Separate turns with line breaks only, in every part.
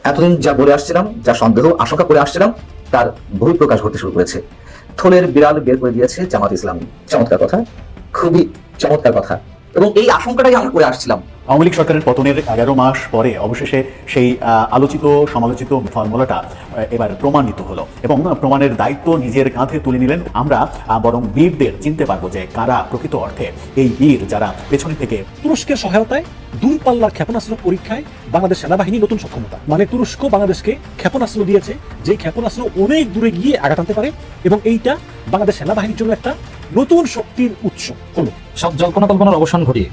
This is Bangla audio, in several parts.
এতদিন যা বলে আসছিলাম, যা সন্দেহ আশঙ্কা করে আসছিলাম, তার বহিঃপ্রকাশ ঘটতে শুরু করেছে। থলের বিড়াল বের করে দিয়েছে জামাত ইসলামী। চমৎকার কথা, খুবই চমৎকার কথা। এবং এই আশঙ্কাটাই আমরা করে আসছিলাম।
আওয়ামী লীগ সরকারের পতনের 11 মাস পরে অবশেষে সেই আলোচিত সমালোচিত ফর্মুলাটা এবার প্রমাণিত হলো এবং প্রমাণের দায়িত্ব নিজের কাঁধে তুলে নিলেন। আমরা বরং বীরদের চিনতে পারবো যে কারা প্রকৃত অর্থে এই বীর, যারা পেছনে থেকে।
তুরস্কের সহায়তায় দূরপাল্লার ক্ষেপণাস্ত্র পরীক্ষায় বাংলাদেশ সেনাবাহিনী নতুন সক্ষমতা। মানে তুরস্ক বাংলাদেশকে ক্ষেপণাস্ত্র দিয়েছে, যে ক্ষেপণাস্ত্র অনেক দূরে গিয়ে আঘাত আনতে পারে, এবং এইটা বাংলাদেশ সেনাবাহিনীর জন্য একটা নতুন শক্তির উৎস হলো।
সব জল্পনা কল্পনার অবসান ঘটিয়ে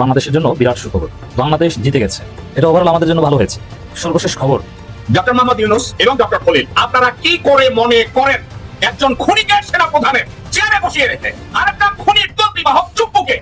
বাংলাদেশের জন্য বিরাট সুখবর, বাংলাদেশ জিতে গেছে। এটা ওভারঅল আমাদের জন্য ভালো হয়েছে। সর্বশেষ খবর,
ডক্টর মোহাম্মদ ইউনূস এবং ডক্টর খলিল, আপনারা কি করে মনে করেন একজন খুনিকে সেনাপ্রধানের চেয়ারে বসিয়ে রেখে আরেকটা খুনির তন্ত্রীবাহক চুপ্পুকে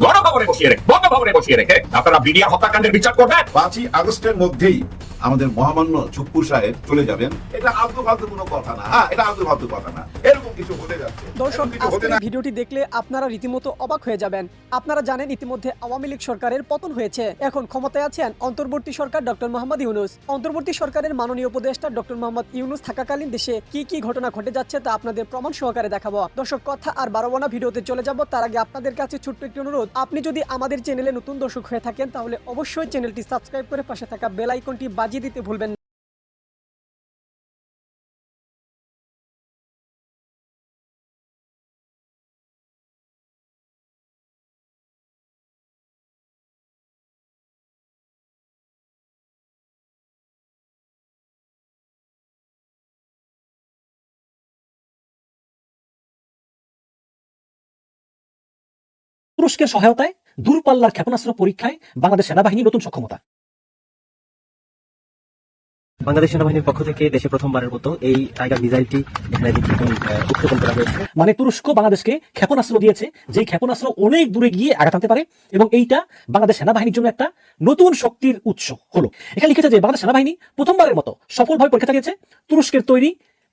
গণভবনে বসিয়ে রেখে, বঙ্গভবনে বসিয়ে রেখে আপনারা বিডিআর হত্যাকাণ্ডের বিচার করবেন?
5ই আগস্টের মধ্যেই আমাদের মহামান্য চুপ্পু সাহেব চলে যাবেন। এটা আলতু ফালতু কোনো কথা না। এটা আলতু ফালতু কথা না, এরকম কিছু হতে যাচ্ছে।
দর্শক, আজকের ভিডিওটি দেখলে আপনারা রীতিমতো অবাক হয়ে যাবেন। আপনারা জানেন ইতিমধ্যে আওয়ামী লীগ সরকারের পতন হয়েছে। এখন ক্ষমতায় আছেন অন্তর্বর্তী সরকার ডক্টর মোহাম্মদ ইউনূস। অন্তর্বর্তী সরকারের মাননীয় উপদেষ্টা ডক্টর মোহাম্মদ ইউনূস থাকাকালীন দেশে কি কি ঘটনা ঘটে যাচ্ছে তা আপনাদের প্রমাণ সহকারে দেখাবো। দর্শক, কথা আর বাড়াবো না, ভিডিওতে চলে যাব। তার আগে আপনাদের কাছে ছোট্ট একটি অনুরোধ, আপনি যদি আমাদের চ্যানেলে নতুন দর্শক হয়ে থাকেন তাহলে অবশ্যই চ্যানেলটি সাবস্ক্রাইব করে পাশে থাকা বেল আইকনটি বাজিয়ে দিতে ভুলবেন না।
তুরস্কের সহায়তায় দূরপাল্লার ক্ষেপণাস্ত্র পরীক্ষায় বাংলাদেশ সেনাবাহিনী নতুন সক্ষমতা।
বাংলাদেশ সেনাবাহিনীর পক্ষ থেকে দেশে প্রথমবারের মতো এই টাইগার মিসাইলটি এখানে উৎক্ষেপণ করা হয়েছে।
মানে তুরস্ক বাংলাদেশকে ক্ষেপণাস্ত্র দিয়েছে, যে ক্ষেপণাস্ত্র অনেক দূরে গিয়ে আঘাত আনতে পারে, এবং এইটা বাংলাদেশ সেনাবাহিনীর জন্য একটা নতুন শক্তির উৎস হলো। এখানে লিখেছে যে বাংলাদেশ সেনাবাহিনী প্রথমবারের মতো সফলভাবে পরীক্ষা চালিয়েছে তুরস্কের তৈরি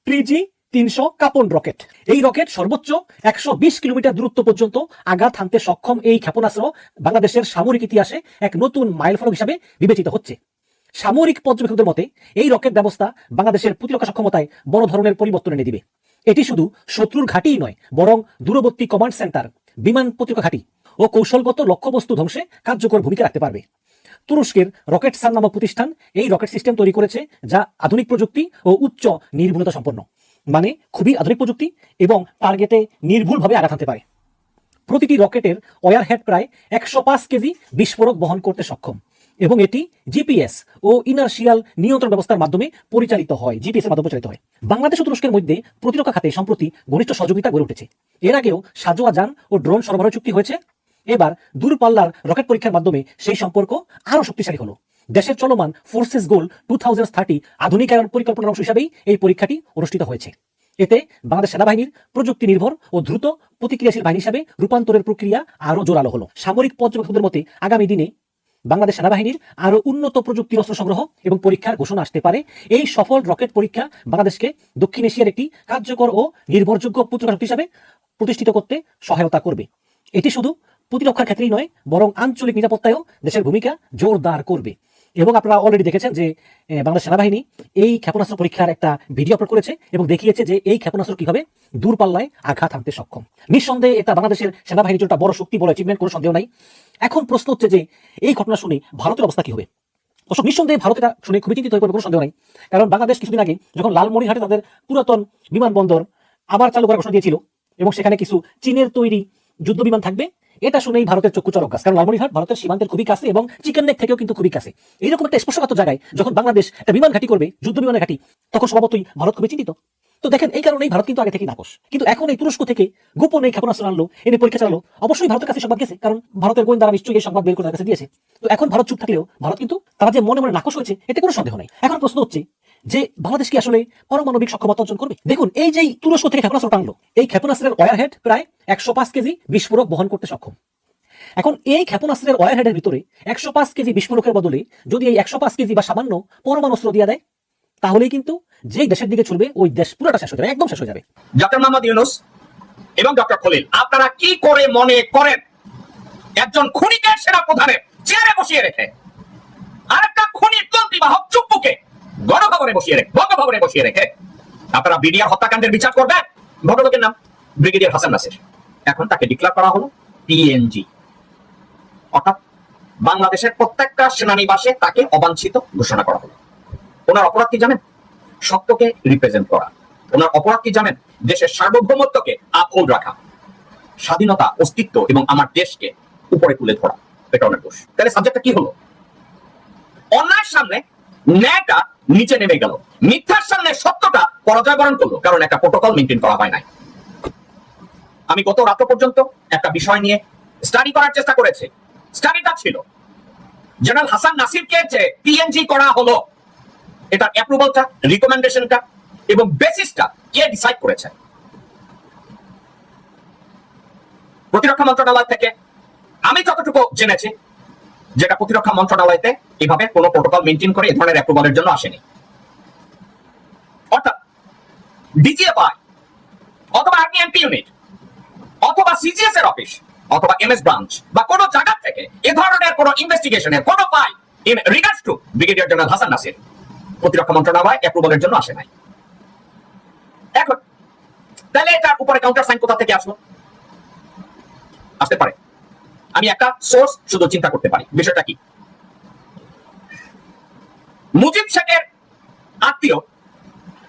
TG-300 কাপন রকেট। এই রকেট সর্বোচ্চ 120 কিলোমিটার দূরত্ব পর্যন্ত আঘাত হানতে সক্ষম এই ক্ষেপণাস্ত্র বাংলাদেশের সামরিক ইতিহাসে এক নতুন মাইলফলক হিসাবে বিবেচিত হচ্ছে। সামরিক পর্যবেক্ষকদের মতে এই রকেট ব্যবস্থা বাংলাদেশের প্রতিরক্ষা সক্ষমতায় বড় ধরনের পরিবর্তন এনে দিবে। এটি শুধু শত্রুর ঘাঁটিই নয়, বরং দূরবর্তী কমান্ড সেন্টার, বিমান প্রতিরক্ষা ঘাঁটি ও কৌশলগত লক্ষ্যবস্তু ধ্বংসে কার্যকর ভূমিকা রাখতে পারবে। তুরস্কের রকেটসান নামক প্রতিষ্ঠান এই রকেট সিস্টেম তৈরি করেছে, যা আধুনিক প্রযুক্তি ও উচ্চ নির্ভুলতা সম্পন্ন। মানে খুবই আধুনিক প্রযুক্তি এবং টার্গেটে নির্ভুলভাবে আঘাত হানতে পারে। প্রতিটি রকেটের ওয়ারহেড প্রায় 105 কেজি বিস্ফোরক বহন করতে সক্ষম, এবং এটি জিপিএস ও ইনার্শিয়াল নিয়ন্ত্রণ ব্যবস্থার মাধ্যমে পরিচালিত হয়। জিপিএস এর মাধ্যমে পরিচালিত হয়। বাংলাদেশ ও তুরস্কের মধ্যে প্রতিরক্ষা খাতে সম্প্রতি ঘনিষ্ঠ সহযোগিতা গড়ে উঠেছে। এর আগেও সাজোয়া যান ও ড্রোন সরবরাহ চুক্তি হয়েছে। এবার দূরপাল্লার রকেট পরীক্ষার মাধ্যমে সেই সম্পর্ক আরো শক্তিশালী হলো। দেশের চলমান ফোর্সেস গোল 2030 আধুনিকায়ন পরিকল্পনার অংশ হিসাবেই এই পরীক্ষাটি অনুষ্ঠিত হয়েছে। এতে বাংলাদেশ সেনাবাহিনীর প্রযুক্তি নির্ভর ও দ্রুত প্রতিক্রিয়াশীল বাহিনী হিসাবে রূপান্তরের প্রক্রিয়া আরো জোরালো হলো। সামরিক পর্যবেক্ষকদের মতে আগামী দিনে বাংলাদেশ সেনাবাহিনীর আরো উন্নত প্রযুক্তির অস্ত্র সংগ্রহ এবং পরীক্ষার ঘোষণা আসতে পারে। এই সফল রকেট পরীক্ষা বাংলাদেশকে দক্ষিণ এশিয়ার একটি কার্যকর ও নির্ভরযোগ্য প্রতিরক্ষা শক্তি হিসাবে প্রতিষ্ঠিত করতে সহায়তা করবে। এটি শুধু প্রতিরক্ষার ক্ষেত্রেই নয়, বরং আঞ্চলিক নিরাপত্তায়ও দেশের ভূমিকা জোরদার করবে। এবং আপনারা অলরেডি দেখেছেন যে বাংলাদেশ সেনাবাহিনী এই ক্ষেপণাস্ত্র পরীক্ষার একটা ভিডিও আপলোড করেছে এবং দেখিয়েছে যে এই ক্ষেপণাস্ত্র কিভাবে দূরপাল্লায় আঘাত হানতে সক্ষম। নিঃসন্দেহে এটা বাংলাদেশের সেনাবাহিনীর জন্য বড় শক্তি, বড় অ্যাচিভমেন্ট, কোনো সন্দেহ নাই। এখন প্রশ্ন হচ্ছে যে এই ঘটনা শুনে ভারতের অবস্থা কি হবে। দর্শক, নিঃসন্দেহে ভারত এটা শুনে খুবই চিন্তিত হয়ে পড়বে, কোনো সন্দেহ নাই। কারণ বাংলাদেশ কিছুদিন আগে যখন লালমনিরহাটে তাদের পুরাতন বিমানবন্দর আবার চালু করার ঘোষণা দিয়েছিল এবং সেখানে কিছু চীনের তৈরি যুদ্ধ বিমান থাকবে, এটা শুনেই ভারতের চক্ষু চড়ক গাছ। কারণ লালমনিরহাট ভারতের সীমান্তের খুবই কাছে এবং চিকেন নেক থেকেও কিন্তু খুবই কাছে। এইরকম একটা স্পর্শকাতর জায়গায় যখন বাংলাদেশ একটা বিমান ঘাঁটি করবে, যুদ্ধ বিমানের ঘাঁটি, তখন স্বভাবতই ভারত খুবই চিন্তিত। তো দেখেন, এই কারণেই ভারত কিন্তু আগে থেকে নাকশ। কিন্তু এখন এই তুরস্ক থেকে গোপন এই ক্ষেপণাস্ত্র আনলো, এনে পরীক্ষা চালালো, অবশ্যই ভারতের কাছে সংবাদ গেছে, কারণ ভারতের গোয়েন্দারা নিশ্চয়ই এই সংবাদ বের করে তার কাছে দিয়েছে। তো এখন ভারত চুপ থাকলেও ভারত কিন্তু তারা যে মনে মনে নাকশ হয়েছে এতে কোনো সন্দেহ নাই। এখন প্রশ্ন হচ্ছে যে বাংলাদেশ কি আসলে পারমাণবিক সক্ষমতা অর্জন করবে? দেখুন, এই যে তুরস্ক থেকে ক্ষেপণাস্ত্র টানলো, এই ক্ষেপণাস্ত্রের ওয়ারহেড প্রায় 105 কেজি বিস্ফোরক বহন করতে সক্ষম। এখন এই ক্ষেপণাস্ত্রের ওয়ারহেডের ভিতরে 105 কেজি বিস্ফোরকের বদলে যদি এই 105 কেজি বা সামান্য পরমাণু অস্ত্র দিয়ে দেয়, তাহলেই কিন্তু যেই দেশের দিকে চলবে ওই দেশ পুরোটা শেষ হয়ে যাবে, একদম শেষ হয়ে যাবে।
ডক্টর মোহাম্মদ ইউনূস এবং ডক্টর খলিল, আপনারা কি করে মনে করেন একজন খুনিকে সেনাপ্রধানের চেয়ারে বসিয়ে রেখে আরেকটা খুনির তন্ত্রীবাহক চুপ্পুকে বসিয়ে রেখে, বঙ্গভবনে বসিয়ে রেখে আপনারা বিডিআর হত্যাকাণ্ডের বিচার করবেন। ভদ্রলোকের নাম ব্রিগেডিয়ার হাসান নাসির, এখন তাকে ডিক্লেয়ার করা হলো পিএনজি, অর্থাৎ বাংলাদেশের প্রত্যেকটা সেনানিবাসে তাকে অবাঞ্ছিত ঘোষণা করা হলো। ওনার অপরাধ কি জানেন? সত্যকে রিপ্রেজেন্ট করা। ওনার অপরাধ কি জানেন? দেশের সার্বভৌমত্বকে আপহোল্ড রাখা, স্বাধীনতা, অস্তিত্ব এবং আমার দেশকে উপরে তুলে ধরা। এটা অনেক দোষ। তাহলে সাবজেক্টটা কি হলো? অন্যায়ের সামনে ন্যায়টা নিচে নেমে গেল, মিথ্যার সামনে সত্যটা পরাজয় বরণ করলো, কারণ একটা প্রোটোকল মেনটেন করা হয় নাই। আমি গত রাত পর্যন্ত একটা বিষয় নিয়ে স্টাডি করার চেষ্টা করেছি। স্টাডিটা ছিল জেনারেল হাসান নাসিরকে যে পিএনজি করা হলো, এটার অ্যাপ্রুভালটা, রিকমেন্ডেশনটা এবং বেসিসটা কে ডিসাইড করেছে? প্রতিরক্ষা মন্ত্রণালয় থেকে আমি যতটুকু জেনেছি, যেটা প্রতিরক্ষা মন্ত্রণালয়তে এভাবে কোনো প্রোটোকল মেনটেন করে এই ধরনের অ্যাপ্রুভালের জন্য আসেনি। অর্থাৎ ডিজিএফআই অথবা আর্মি এমপি ইউনিট অথবা সিজিএস এর অফিস অথবা এমএস ব্রাঞ্চ বা কোনো জায়গা থেকে এ ধরনের কোনো ইনভেস্টিগেশনের কোনো file in regards to brigadier general Hasan Nasir প্রতিরক্ষা মন্ত্রণালয় অ্যাপ্রুভালের জন্য আসে নাই। এখন তাহলে এটার উপরে কাউন্টার সাইন কোথা থেকে আসলো? আসতে পারে, আমি একটা সোর্স শুধু চিন্তা করতে পারি। বিষয়টা কি? মুজিব শেখের আত্মীয়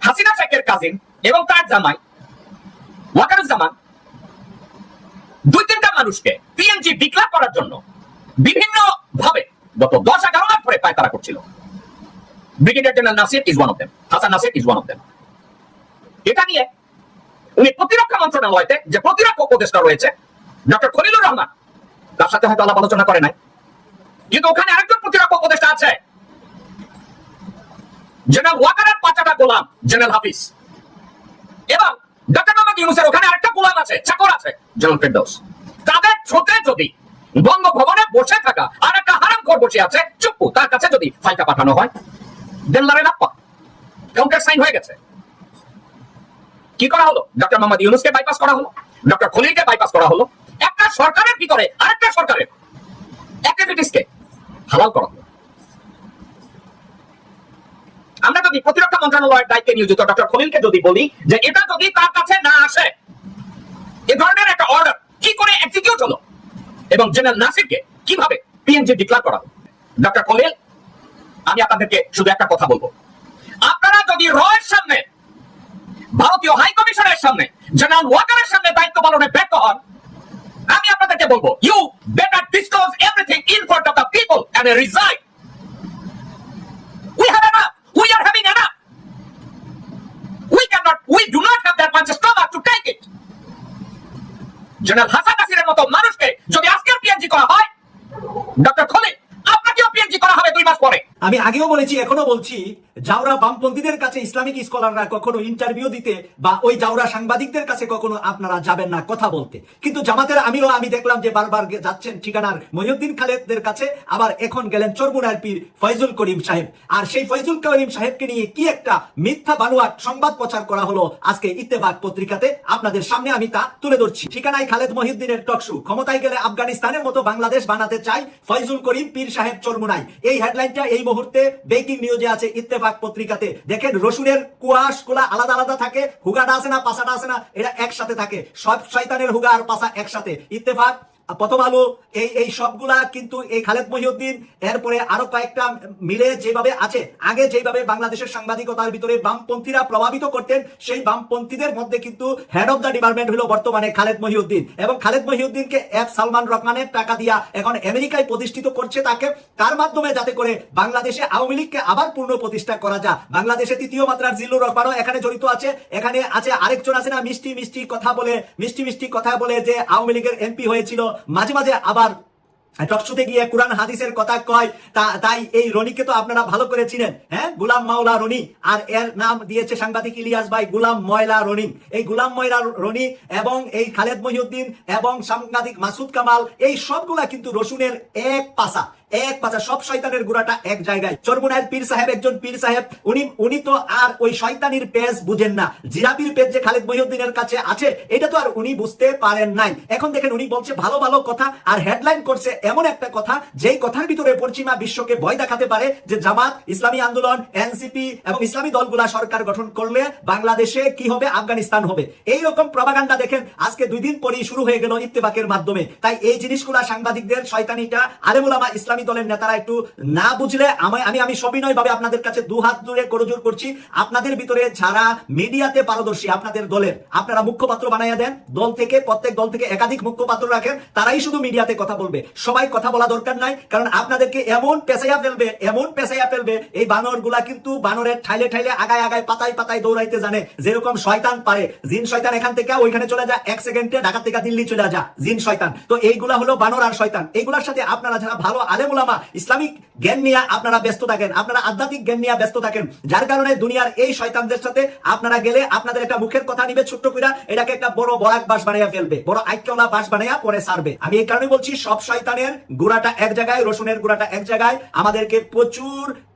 হাসিনা শেখের কাজিন এবং তার জামাই ওয়াকারুজ্জামান 2-3টা মানুষকে পিএনজি ডিক্লেয়ার করার জন্য বিভিন্ন ভাবে গত 10-11 মাস ধরে পায়তারা করছিল। Brigadier general Nasir is one of them, Hasan Nasir is one of them. এটা নিয়ে উনি প্রতিরক্ষা মন্ত্রণালয়তে যে প্রতিরক্ষা উপদেষ্টা রয়েছে ডক্টর খলিলুর রহমান, তার সাথে হয়তো আলাপ আলোচনা করে নাই, কিন্তু ওখানে আরেকজন প্রতিরক্ষা উপদেষ্টা আছে, জেনারেল ওয়াকারের পাঁচাটা গোলাম জেনারেল হাফিজ, এবং ডক্টর মোহাম্মদ ইউনূসের ওখানে আরেকটা গোলাম আছে, চাকর আছে, জেনারেল ফেরদৌস। তাদের ছোটে যদি বঙ্গভবনে বসে থাকা আর একটা হারামখোর বসে আছে চুপ্পু, তার কাছে যদি ফাইলটা পাঠানো হয়, দেন লারে লাপ্পা, কাউন্টার সাইন হয়ে গেছে। কি করা হলো? ডক্টর মোহাম্মদ ইউনূসকে বাইপাস করা হলো, ডক্টর খলিলকে বাইপাস করা হলো, একটা সরকারের ভিতরে আরেকটা সরকারের অ্যাক্টিভিটিসকে হালাল করা হলো। আমরা যদি প্রতিরক্ষা মন্ত্রণালয়ের দায়িত্বে নিয়োজিত ডক্টর খলিলকে যদি বলি যে এটা যদি তার কাছে না আসে, এ ধরনের একটা অর্ডার কি করে এক্সিকিউট হলো এবং জেনারেল নাসিরকে কিভাবে পিএনজি ডিক্লেয়ার করা হলো? ডক্টর খলিল, আমি আপনাদেরকে শুধু একটা কথা বলবো, আপনারা যদি রয়ের সামনে, ভারতীয় হাই কমিশনের সামনে, জেনারেল ওয়াকারের সামনে দায়িত্ব পালনে ব্যর্থ হন, আমি আপনাদেরকে বলবো, you better disclose everything in front of the people and resign. We have enough. We are having enough. We do not have that much stomach to take it. General Hasan নাসিরের মতো মানুষকে যদি আজকের পিএনজি করা হয়, ডক্টর খলিল আপনাকেও পিএনজি করা হবে 2 মাস পরে।
আমি আগেও বলেছি, এখনো বলছি, জাউরা বামপন্থীদের কাছে ইসলামিক স্কলাররা কখনো ইন্টারভিউ দিতে বা ওই জাউরা সাংবাদিকদের কাছে কখনো আপনারা যাবেন না কথা বলতে। কিন্তু জামাতের আমিরও আমি দেখলাম যে বারবার যাচ্ছেন ঠিকানার মহিউদ্দিন খালেদের কাছে, আবার এখন গেলেন চরমুনার পীর ফয়জুল করিম সাহেব। আর সেই ফয়জুল করিম সাহেবকে নিয়ে কি একটা মিথ্যা বানোয়াট সংবাদ প্রচার করা হলো আজকে ইত্তেফাক পত্রিকাতে, আপনাদের সামনে আমি তা তুলে ধরছি। ঠিকানায় খালেদ মহিউদ্দিনের টকশো, ক্ষমতায় গেলে আফগানিস্তানের মতো বাংলাদেশ বানাতে চাই ফয়জুল করিম পীর সাহেব চরমুনাই। এই হেডলাইনটা এই মুহূর্তে ব্রেকিং নিউজে আছে ইত্তেফাক পত্রিকাতে। দেখেন, রসুনের কুয়াশ গুলা আলাদা আলাদা থাকে, হুগাটা আছে না, পাশাটা আছে না, এটা একসাথে থাকে। সব শয়তানের হুগা আর পাশা একসাথে। ইত্তেফাক, প্রথম আলো, এই সবগুলা কিন্তু এই খালেদ মহিউদ্দিন, এরপরে আরো কয়েকটা মিলে যেভাবে আছে, আগে যেভাবে বাংলাদেশের সাংবাদিকতার ভিতরে বামপন্থীরা প্রভাবিত করতেন, সেই বামপন্থীদের মধ্যে কিন্তু হেড অফ দ্য ডিপার্টমেন্ট হলো বর্তমানে খালেদ মহিউদ্দিন। এবং খালেদ মহিউদ্দিনকে সালমান রহমানের টাকা দিয়া এখন আমেরিকায় প্রতিষ্ঠিত করছে তাকে, তার মাধ্যমে যাতে করে বাংলাদেশে আওয়ামী লীগকে আবার পূর্ণ প্রতিষ্ঠা করা যায়। বাংলাদেশে তৃতীয় মাত্রার জিল্লুর রহমানও এখানে জড়িত আছে। এখানে আছে আরেকজন আছে না, মিষ্টি কথা বলে যে আওয়ামী লীগের এমপি হয়েছিল, মাঝে মাঝে আবার টকশোতে গিয়ে কোরআন হাদিসের কথা কয়। তাই এই রনিকে তো আপনারা ভালো করে চিনেন, হ্যাঁ, গুলাম মাওলা রনি, আর এর নাম দিয়েছে সাংবাদিক ইলিয়াস ভাই গুলাম ময়লা রনি। এই গুলাম ময়লা রনি এবং এই খালেদ মহিউদ্দিন এবং সাংবাদিক মাসুদ কামাল, এই সবগুলা কিন্তু রসুনের এক পাশা। এক পাশা, সব শয়তানের গুড়াটা এক জায়গায়। চরমুনায়ের পীর সাহেব একজন পীর সাহেব, উনি তো আর ওই শয়তানির পেজ বুঝেন না। জিরাপির পেজ যে খালেদ মহিউদ্দিনের কাছে আছে এটা তো আর উনি বুঝতে পারেন নাই। এখন দেখেন উনি বলছে ভালো ভালো কথা, আর হেডলাইন করছে এমন একটা কথা যেই কথার ভিতরে পশ্চিমা বিশ্বকে ভয় দেখাতে পারে যে জামাত, ইসলামী আন্দোলন, এনসিপি এবং ইসলামী দলগুলা সরকার গঠন করলে বাংলাদেশে কি হবে, আফগানিস্তান হবে। এইরকম প্রপাগান্ডা দেখেন আজকে 2 দিন পরেই শুরু হয়ে গেল ইত্তেফাকের মাধ্যমে। তাই এই জিনিসগুলা সাংবাদিকদের শয়তানিটা আলেম ওলামা ইসলামী দলের নেতারা একটু না বুঝলে আমি সবিনয় ভাবে আপনাদের কাছে 2 হাত জোড়ে করজোর করছি, আপনাদের ভিতরে যারা মিডিয়াতে পারদর্শী আপনাদের দলের, আপনারা মুখপাত্র বানাইয়া দেন। দল থেকে, প্রত্যেক দল থেকে একাধিক মুখপাত্র রাখেন, তারাই শুধু মিডিয়াতে কথা বলবে। সবাই কথা বলা দরকার নাই, কারণ আপনাদেরকে এমন পেঁচাইয়া ফেলবে এই বানরগুলা কিন্তু বানরের ঠাইলে ঠাইলে আগায় আগায় পাতায় পাতায় দৌড়াইতে জানে। যেরকম শয়তান পারে, জিন শয়তান এখান থেকে ওইখানে চলে যা, 1 সেকেন্ডে ঢাকা থেকে দিল্লি চলে যা, জিন শয়তান। তো এইগুলা হলো বানর আর শয়তান। এইগুলার সাথে আপনারা যারা ভালো আলেম ওলামা ইসলামিক জ্ঞান নিয়ে আপনারা ব্যস্ত থাকেন, আপনারা আধ্যাত্মিক জ্ঞান নিয়ে ব্যস্ত থাকেন, যার কারণে দুনিয়ার এই শয়তানদের সাথে আপনারা গেলে আপনাদের একটা মুখের কথা নিবে ছোট্ট কইরা, এটাকে একটা বড় বরাক বাস বানাইয়া ফেলবে, বড় আইক্যলা বাস বানাইয়া পরে সারবে। আমি এই কারণে বলছি সব শয়তানের গুড়াটা এক জায়গায়, রসুনের গুড়াটা এক জায়গায়। আমাদেরকে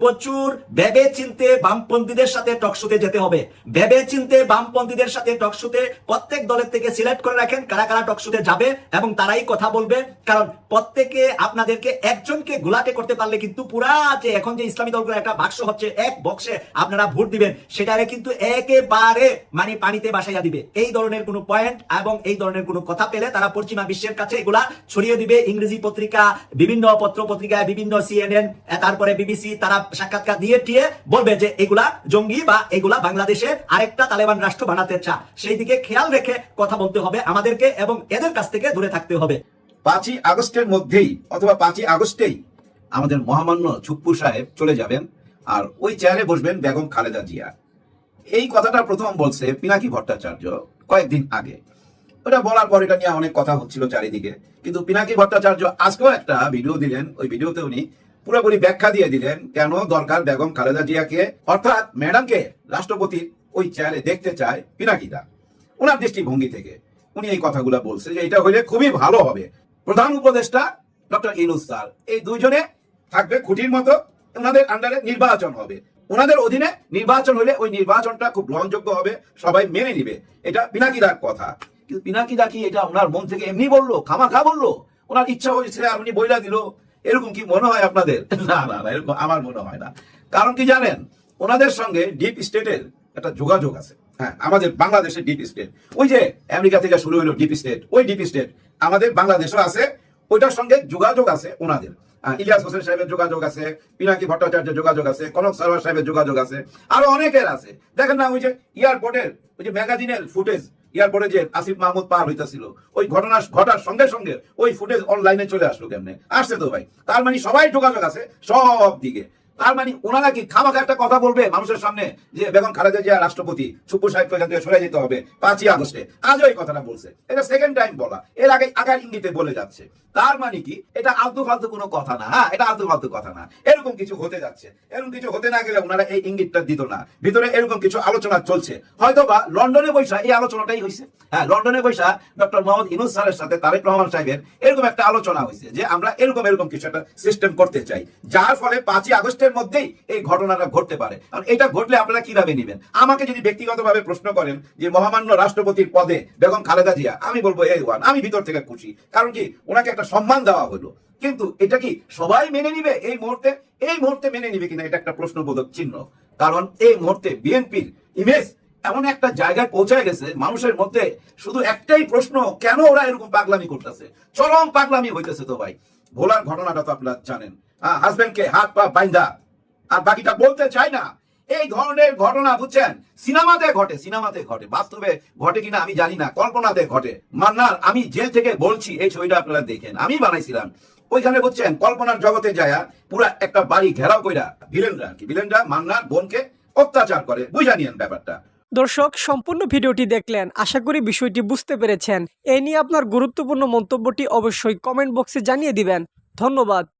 প্রচুর ভেবে চিনতে বামপন্থীদের সাথে টকশোতে যেতে হবে। ভেবে চিনতে বামপন্থীদের সাথে টকশোতে প্রত্যেক দলের থেকে সিলেক্ট করে রাখেন কারা কারা টকশোতে যাবে এবং তারাই কথা বলবে। কারণ প্রত্যেকে আপনাদেরকে একজনকে গোলাটে করতে পারলে কিন্তু পুরা যে এখন যে ইসলামী দলগুলো একটা বাক্স হচ্ছে, এক বক্সে আপনারা ভোট দিবেন, সেটারে কিন্তু একেবারে মানে পানিতে বাসাইয়া দিবে। এই ধরনের কোনো পয়েন্ট এবং এই ধরনের কোনো কথা পেলে তারা পশ্চিমা বিশ্বের কাছে এগুলা ছড়িয়ে দিবে। ইংরেজি পত্রিকা, বিভিন্ন পত্র পত্রিকায়, বিভিন্ন CNN, তারপরে BBC, তারা সাক্ষাৎকার দিয়ে টিয়ে বলবে যে এগুলা জঙ্গি বা এগুলা বাংলাদেশে আরেকটা তালেবান রাষ্ট্র বানাতে চা। সেই দিকে খেয়াল রেখে কথা বলতে হবে আমাদেরকে এবং এদের কাছ থেকে দূরে থাকতে হবে।
5ই আগস্টের মধ্যেই অথবা 5ই আগস্টেই আমাদের মহামান্য ছুপ্পু সাহেব চলে যাবেন, আর ওই চেয়ারে বসবেন বেগম খালেদা জিয়া। এই কথাটা প্রথম বলছে পিনাকি ভট্টাচার্য কয়েকদিন আগে। ওটা বলার পর এটা নিয়ে অনেক কথা হচ্ছিল চারিদিকে, কিন্তু পিনাকি ভট্টাচার্য আজকেও একটা ভিডিও দিলেন। ওই ভিডিওতে উনি পুরোপুরি ব্যাখ্যা দিয়ে দিলেন কেন দরকার বেগম খালেদা জিয়াকে, অর্থাৎ ম্যাডামকে রাষ্ট্রপতির ওই চেয়ারে দেখতে চায় পিনাকিদা। ওনার দৃষ্টিভঙ্গি থেকে উনি এই কথাগুলো বলছে যে এটা হইলে খুবই ভালো হবে। প্রধান উপদেষ্টা ডক্টর ইউনূস স্যার, এই দুইজনে থাকবে খুঁটির মতো, ওনাদের আন্ডারে নির্বাচন হবে, ওনাদের অধীনে নির্বাচন হলে ওই নির্বাচনটা খুব গ্রহণযোগ্য হবে, সবাই মেনে নিবে। এটা পিনাকিদার কথা। কিন্তু পিনাকিদা কি এটা ওনার মন থেকে এমনি বললো, খামাখা বললো, ওনার ইচ্ছা হয়েছে আর উনি বইলা দিল? এরকম কি মনে হয় আপনাদের? না না না, এরকম আমার মনে হয় না। কারণ কি জানেন, ওনাদের সঙ্গে ডিপ স্টেটের একটা যোগাযোগ আছে। হ্যাঁ, আমাদের বাংলাদেশের ডিপ স্টেট, ওই যে আমেরিকা থেকে শুরু হলো ডিপ স্টেট, ওই ডিপ স্টেট আমাদের বাংলাদেশও আছে, ওইটার সঙ্গে যোগাযোগ আছে ওনাদের। ইলিয়াস হোসেন সাহেবের যোগাযোগ আছে, পিনাকি ভট্টাচার্যের যোগাযোগ আছে, কনক সারওয়ার সাহেবের যোগাযোগ আছে, আরো অনেকের আছে। দেখেন না, ওই যে এয়ারপোর্টের ওই যে ম্যাগাজিনের ফুটেজ, এয়ারপোর্টে যে আসিফ মাহমুদ পার হইতেছিল, ওই ঘটনা ঘটার সঙ্গে সঙ্গে ওই ফুটেজ অনলাইনে চলে আসলো। কেমনে আসছে? তো ভাই, তার মানে সবাই যোগাযোগ আছে সব দিকে। তার মানে ওনারা কি খামাখা একটা কথা বলবে মানুষের সামনে যে বেগম খালেদা জিয়া রাষ্ট্রপতি, ছুপ্পু সাহেবকে এখান থেকে সরে যেতে হবে 5ই আগস্টে? আজও এই কথাটা বলছে, এটা সেকেন্ড টাইম বলা, এর আগে আগার ইঙ্গিতে বলে যাচ্ছে। তার মানে কি এটা আলতু ফালতু কোনো কথা না? হ্যাঁ, এটা আলতু ফালতু কথা না। এরকম কিছু হতে যাচ্ছে। এরকম কিছু হতে না গেলে ওনারা এই ইঙ্গিতটা দিত না। ভিতরে এরকম কিছু আলোচনা চলছে, হয়তো বা লন্ডনে বৈশা এই আলোচনাটাই হয়েছে। হ্যাঁ, লন্ডনে বৈশা ডক্টর মোহাম্মদ ইউনূস স্যারের সাথে তারেক রহমান সাহেবের এরকম একটা আলোচনা হয়েছে যে আমরা এরকম কিছু একটা সিস্টেম করতে চাই, যার ফলে 5ই আগস্টের মধ্যেই এই ঘটনাটা ঘটতে পারে। কারণ এটা ঘটলে আপনারা কিভাবে নেবেন? আমাকে যদি ব্যক্তিগতভাবে প্রশ্ন করেন যে মহামান্য রাষ্ট্রপতির পদে বেগম খালেদা জিয়া, আমি বলবো এই ওয়ান, আমি ভিতর থেকে খুশি। কারণ কি, ওনাকে একটা সম্মান দেওয়া হলো। কিন্তু এটা কি সবাই মেনে নিবে এই মুহূর্তে? এই মুহূর্তে মেনে নিবে কিনা এটা একটা প্রশ্নবোধক চিহ্ন। কারণ এই মুহূর্তে বিএনপির ইমেজ এমন একটা জায়গায় পৌঁছায় গেছে, মানুষের মধ্যে শুধু একটাই প্রশ্ন, কেন ওরা এরকম পাগলামি করতেছে? চরম পাগলামি হইতেছে। তো ভাই, ভোলার ঘটনাটা তো আপনারা জানেন, হাজবেন্ডকে হাত পা বাইন্ধা, আর বাকিটা বলতে চাই না। এই ধরনের ঘটনা বুঝছেন সিনেমাতে ঘটে, সিনেমাতে ঘটে, বাস্তবে ঘটে কিনা আমি জানি না, কল্পনাতে ঘটে। মান্নার, আমি জেল থেকে বলছি, এই ছবিটা আপনারা দেখেন, আমি বানাইছিলাম। ওইখানে বুঝছেন কল্পনার জগতে যায় পুরা একটা বাড়ি ঘেরাও কইরা ভিলেনরা মান্নার বোনকে অত্যাচার করে। বুঝা নিয়েন ব্যাপারটা।
দর্শক, সম্পূর্ণ ভিডিওটি দেখলেন, আশা করি বিষয়টি বুঝতে পেরেছেন। এ নিয়ে আপনার গুরুত্বপূর্ণ মন্তব্যটি অবশ্যই কমেন্ট বক্সে জানিয়ে দিবেন। ধন্যবাদ।